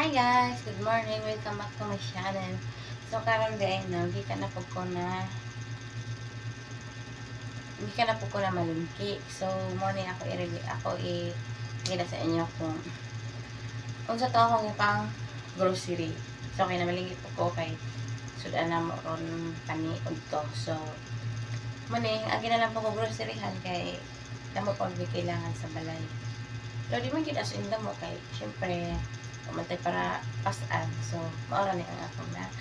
Hi guys! Good morning! Welcome back to my channel. So karon guys, no, hindi ka na po ko na malingki. So morning gina sa inyo kung sa to akong ipang grocery. So kaya na malingki po ko kay sudan na mo ron paniod to. So morning, agi na lang po ko groceryhan kay damo pag kailangan sa balay. Pero di man kita sa mo kay syempre kumantay para pasan. So maura ni ang akong na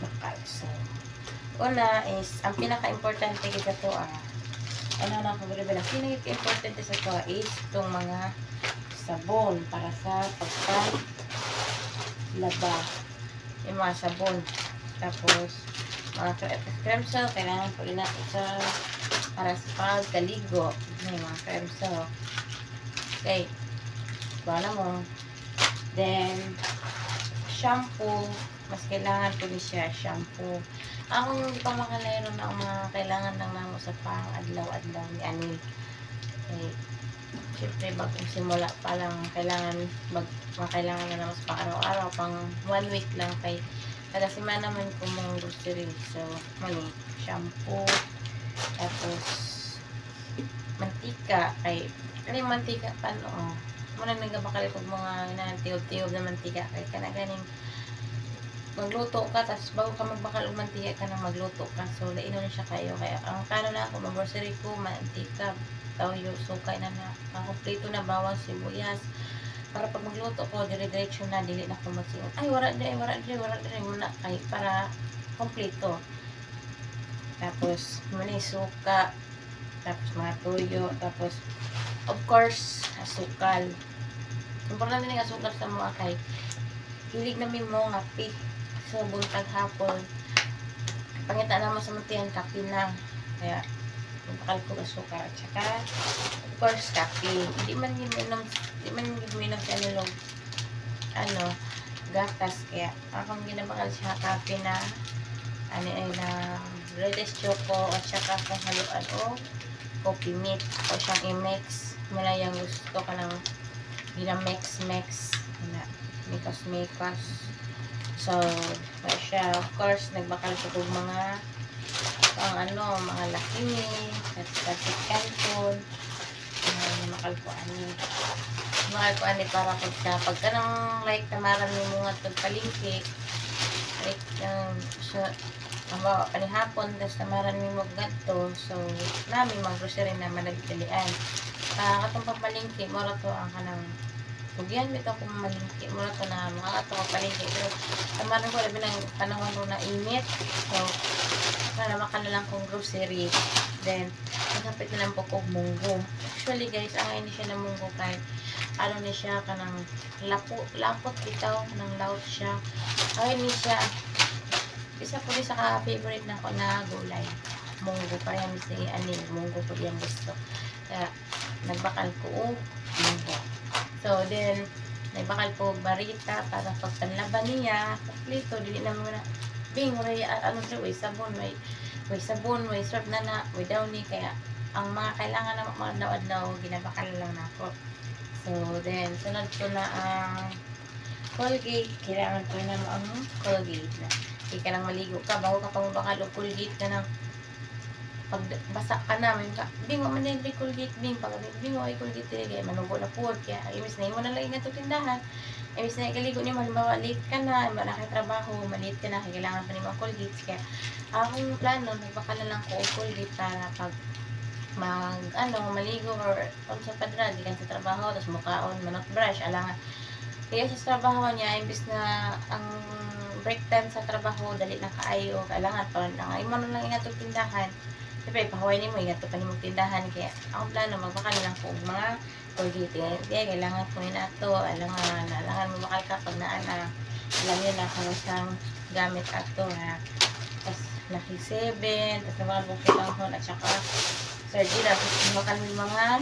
bakal. So una is ang pinaka-importante kita to ano na ako bilibila, pinaka-importante sa to is itong mga sabon para sa pagkalaba, yung mga sabon. Tapos mga cream soap, kailangan po rin natin sa para sa pagkaligo. Yung mga cream soap. Okay, bala mo. Then shampoo, mas kailangan po ni siya shampoo. Ako yung di pa makalayro na ang mga kailangan lang namo sa pang-adlaw-adlaw ni Anil. Okay. Siyempre, bagong simula pa lang, kailangan na naman sa pang-araw-araw, pang 1 week lang kay kada semana naman ko mong grocery. So, mali, shampoo, tapos mantika, ano yung mantika, paano, muna nagbakal ko mga inantiyob-tiyob na mantika, kay kanaganing magluto ka, tapos bago ka magbakal og mantika ka nang magluto ka. So, laino na siya kayo. Kaya, ang kano na ako, mag-grocery ko, mantika, toyo, sukay na kompleto na, bawang sibuyas. Para pag magluto ko, dire-diretso na, dili na ko magsingot. Ay, wala dire, muna, kay, para kompleto. Tapos, muna suka, tapos mga toyo, tapos, of course, asukal. Importante nga asukal sa mga kay, hilig namin mo nga pi. So, buntag hapon, pangita naman sa mutihan, kape na. Kaya, bakal ko asukar. At saka, of course, kape. Hindi man ginom siya nilong, gatas. Kaya, akong ginabakal siya kape na, ay na, latest choco, at saka kung haluan o, coffee meat. O siyang i-mix. Mula yung gusto ka ng, ginamix-mix. Mikas-mikas. So, siya, of course, nagbakal ko kung mga mga lakini, at kanton, makal ko para pagka nang like tamaran mo mga tagpalingki, like, panihapon, tapos tamaran mo gadto, so, namin mag-grocery na managdalian. Katong pagpalingki, mora to ang kanang tugyan bitaw kung malingki mo na to na mga ato palingki. Pero tamaran ko labi ng panahon ro na init. So para makalalang kong grocery. Then nagkapit na lang po kong munggo. Actually guys, ang ini siya ng munggo kay ni siya kanang lapot bitaw kanang laut siya. Ay ni siya isa po sa ka-favorite na ko na gulay. Munggo pa yan si Anil. Munggo po yan gusto. Kaya nagbakal ko munggo. So, then, nagbakal po barita para pagpanlaban niya. Kompleto, dili na muna. Bing, may sabon, may syrup na, may downy. Kaya, ang mga kailangan na mga adlaw-adlaw, ginabakal lang na ako. So, then, sunod ko na ang Colgate. Kailangan ko na ang Colgate na. Hindi ka nang maligo ka, bago ka pang bakal o Colgate ka nang pag basa ka na, bingo man din Colgate, pag bingo ay Colgate kaya manubo na po, kaya imis na mo na lang nga tindahan, imis na ikaligo niyo, halimbawa late ka na, wala kay trabaho, maliit ka na, kailangan pa ni mga Colgate, kaya akong plano, nagbaka na lang ko Colgate para pag maligo or kung sa padra, di ka sa trabaho, tapos mukaon, manot brush, alangan, kaya sa trabaho niya, imbis na ang break time sa trabaho, dali na kaayo, kailangan pa, ang imo na lang ingatong tindahan. Siyempre, pahuay ni mo, ingat pa ni mong tindahan. Kaya, ako plano, magbakal na lang po mga Colgate. Kaya, kailangan po yun ato. Alangan mo bakal ka pag alam yun na kung isang gamit ato, ha. Tapos, Lucky 7, tapos naman po siya at saka Sardina. Tapos, bakal mo mga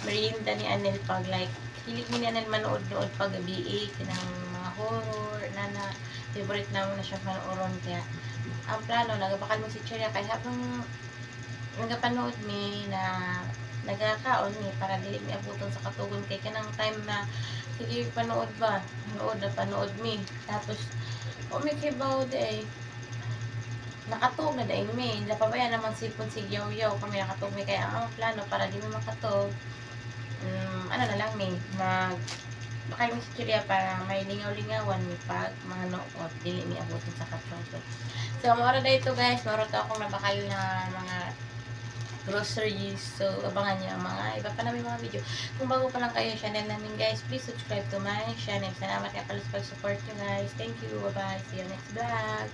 merienda ni Anel pag like, hilig mo ni Anel manood-nood pag gabi ng mga horror, favorite naman na siya panooron. Kaya, ang plano, nagbakal mo si Cheria kaya habang nagapanood ni na nagakaon ni para dili mi abuton sa katugon kay kanang time na sige panood ba? Panood mi. Tapos, umikibaw di ay. Nakatog na dahil mi. Napabayan naman sipon si Yaw kami nakatog mi. Kaya ang plano para di mi makatog. Ano na lang mi. Baka yung istorya para may lingaw-lingawan mi pag mga noot. Dili mi abutin sa katong. So, maura na ito guys. Maura to akong nabakayo na mga groceries. So, abangan niyo ang mga iba pa namin mga video. Kung bago pa lang kayo sa channel namin guys, please subscribe to my channel. Salamat nga pala sa pag-support nyo guys. Thank you. Bye-bye. See you next vlog.